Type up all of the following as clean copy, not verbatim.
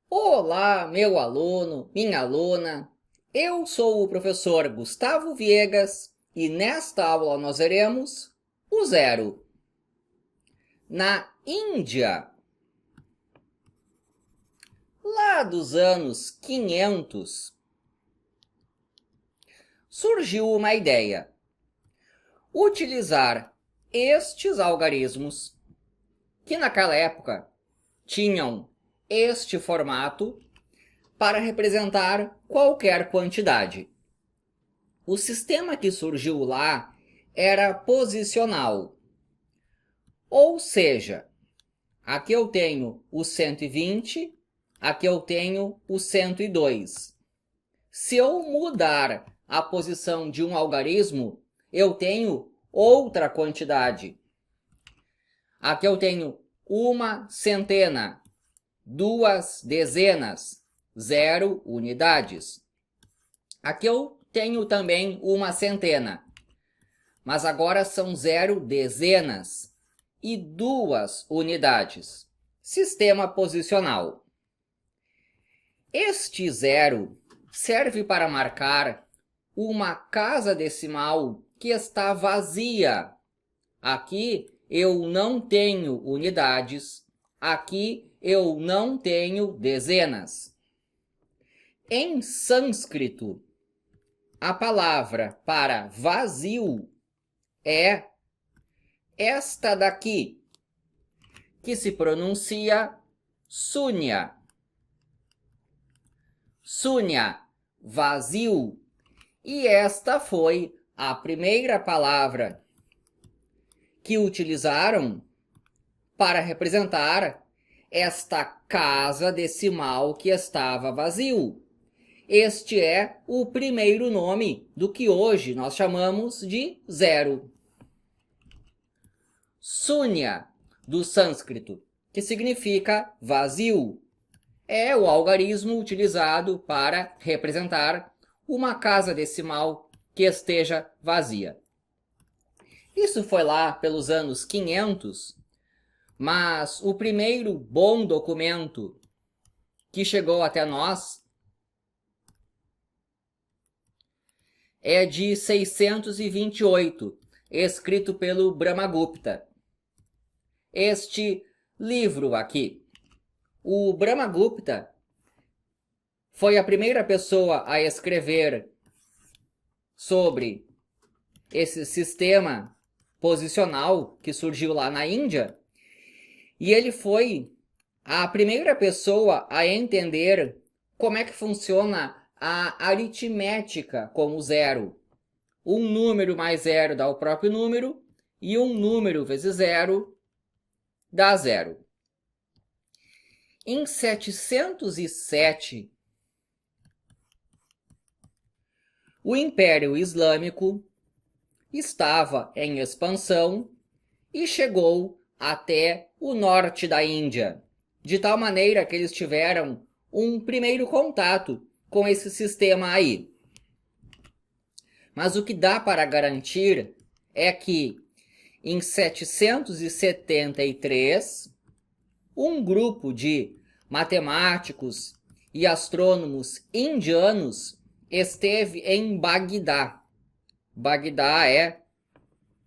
Olá, meu aluno, minha aluna. Eu sou o professor Gustavo Viegas e nesta aula nós veremos o zero. Na Índia, lá dos anos 500, surgiu uma ideia: utilizar estes algarismos, que naquela época tinham este formato, para representar qualquer quantidade. O sistema que surgiu lá era posicional. Ou seja, aqui eu tenho o 120, aqui eu tenho o 102. Se eu mudar a posição de um algarismo, eu tenho outra quantidade. Aqui eu tenho uma centena, duas dezenas, 0 unidades. Aqui eu tenho também uma centena, mas agora são 0 dezenas e 2 unidades. Sistema posicional. Este zero serve para marcar uma casa decimal que está vazia. Aqui eu não tenho unidades, aqui eu não tenho dezenas. Em sânscrito, a palavra para vazio é esta daqui, que se pronuncia Sunya. Sunya, vazio. E esta foi a primeira palavra que utilizaram para representar esta casa decimal que estava vazio. Este é o primeiro nome do que hoje nós chamamos de zero. Sunya, do sânscrito, que significa vazio, é o algarismo utilizado para representar uma casa decimal que esteja vazia. Isso foi lá pelos anos 500, mas o primeiro bom documento que chegou até nós é de 628, escrito pelo Brahmagupta. Este livro aqui, o Brahmagupta foi a primeira pessoa a escrever sobre esse sistema posicional que surgiu lá na Índia, e ele foi a primeira pessoa a entender como é que funciona a aritmética com o zero. Um número mais zero dá o próprio número, e um número vezes zero dá zero. Em 707, o Império Islâmico estava em expansão e chegou até o norte da Índia, de tal maneira que eles tiveram um primeiro contato com esse sistema aí. Mas o que dá para garantir é que em 773, um grupo de matemáticos e astrônomos indianos esteve em Bagdá. Bagdá é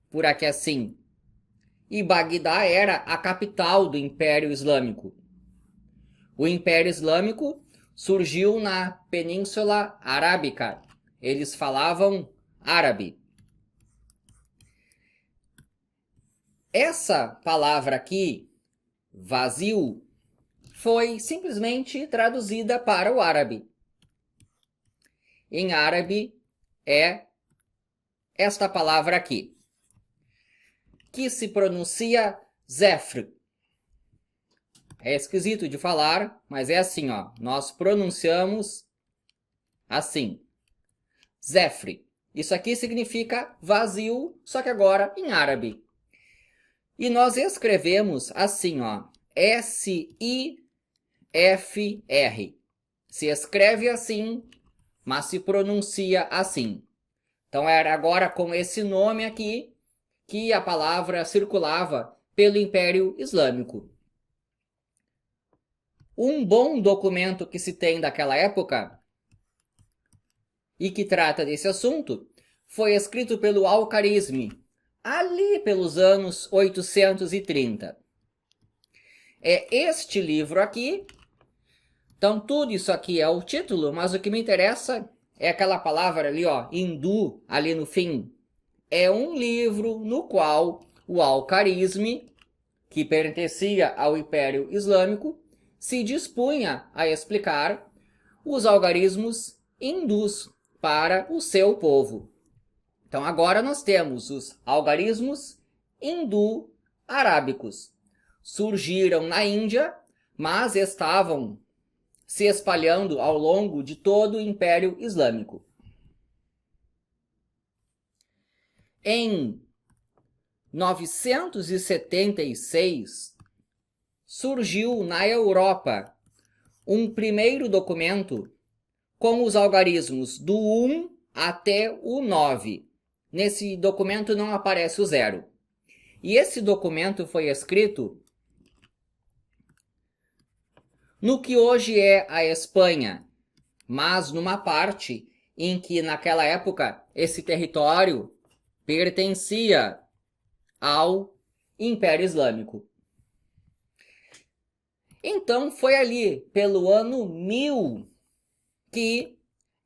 por aqui assim. E Bagdá era a capital do Império Islâmico. O Império Islâmico surgiu na Península Arábica. Eles falavam árabe. Essa palavra aqui, vazio, foi simplesmente traduzida para o árabe. Em árabe é esta palavra aqui, que se pronuncia zefr. É esquisito de falar, mas é assim, ó. Nós pronunciamos assim. Zefr. Isso aqui significa vazio, só que agora em árabe. E nós escrevemos assim, ó. S-I-F-R. Se escreve assim, mas se pronuncia assim. Então era agora com esse nome aqui que a palavra circulava pelo Império Islâmico. Um bom documento que se tem daquela época e que trata desse assunto foi escrito pelo Al-Khwarizmi, ali pelos anos 830. É este livro aqui. Então, tudo isso aqui é o título, mas o que me interessa é aquela palavra ali, ó, hindu, ali no fim. É um livro no qual o Al-Khwarizmi, que pertencia ao Império Islâmico, se dispunha a explicar os algarismos hindus para o seu povo. Então, agora nós temos os algarismos hindu-arábicos. Surgiram na Índia, mas estavam se espalhando ao longo de todo o Império Islâmico. Em 976, surgiu na Europa um primeiro documento com os algarismos do 1 até o 9. Nesse documento não aparece o 0. E esse documento foi escrito no que hoje é a Espanha, mas numa parte em que naquela época esse território pertencia ao Império Islâmico. Então foi ali pelo ano 1000 que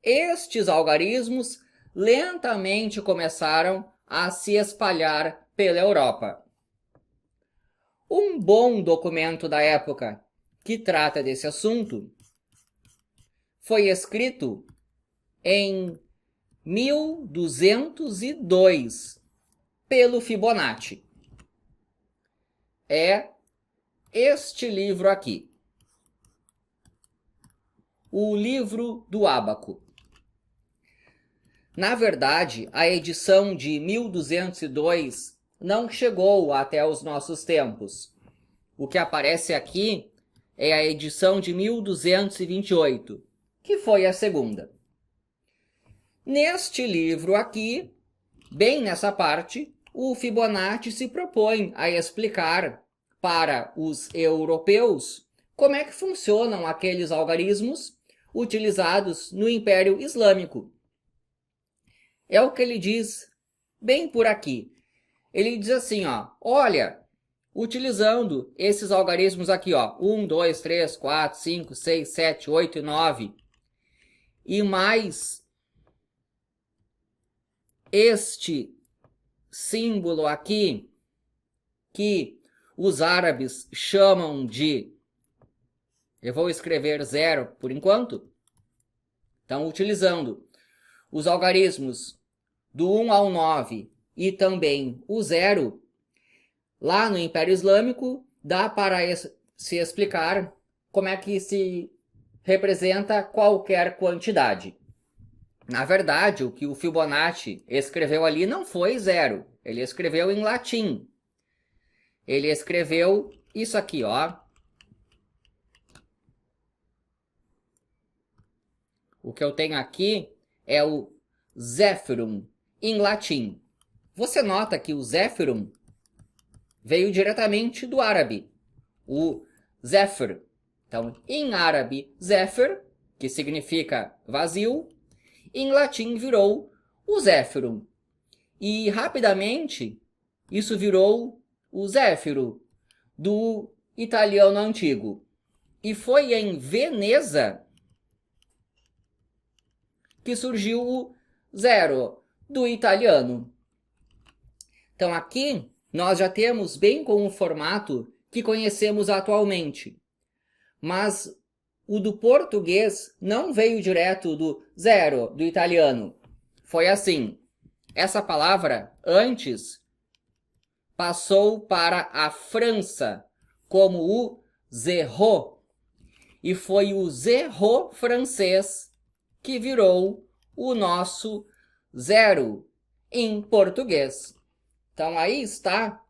estes algarismos lentamente começaram a se espalhar pela Europa. Um bom documento da época que trata desse assunto foi escrito em 1202 pelo Fibonacci. É este livro aqui, o livro do Ábaco. Na verdade, a edição de 1202 não chegou até os nossos tempos. O que aparece aqui é a edição de 1228, que foi a segunda. Neste livro aqui, bem nessa parte, o Fibonacci se propõe a explicar para os europeus como é que funcionam aqueles algarismos utilizados no Império Islâmico. É o que ele diz bem por aqui. Ele diz assim, ó, olha, utilizando esses algarismos aqui, ó, 1, 2, 3, 4, 5, 6, 7, 8 e 9, e mais este símbolo aqui, que os árabes chamam de, eu vou escrever 0 por enquanto, então utilizando os algarismos do 1 ao 9 e também o 0, lá no Império Islâmico dá para se explicar como é que se representa qualquer quantidade. Na verdade, o que o Fibonacci escreveu ali não foi 0, ele escreveu em latim. Ele escreveu isso aqui, ó. O que eu tenho aqui é o Zephyrum, em latim. Você nota que o Zephyrum veio diretamente do árabe, o Zephyr. Então, em árabe, Zephyr, que significa vazio, em latim virou o Zephyrum. E rapidamente, isso virou o Zéfiro, do italiano antigo. E foi em Veneza que surgiu o 0, do italiano. Então aqui nós já temos bem com o formato que conhecemos atualmente. Mas o do português não veio direto do 0, do italiano. Foi assim. Essa palavra, antes, passou para a França como o zéro. E foi o zéro francês que virou o nosso 0 em português. Então aí está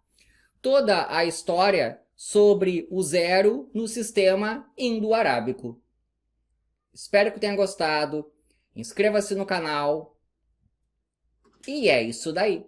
toda a história sobre o 0 no sistema indo-arábico. Espero que tenha gostado. Inscreva-se no canal. E é isso daí.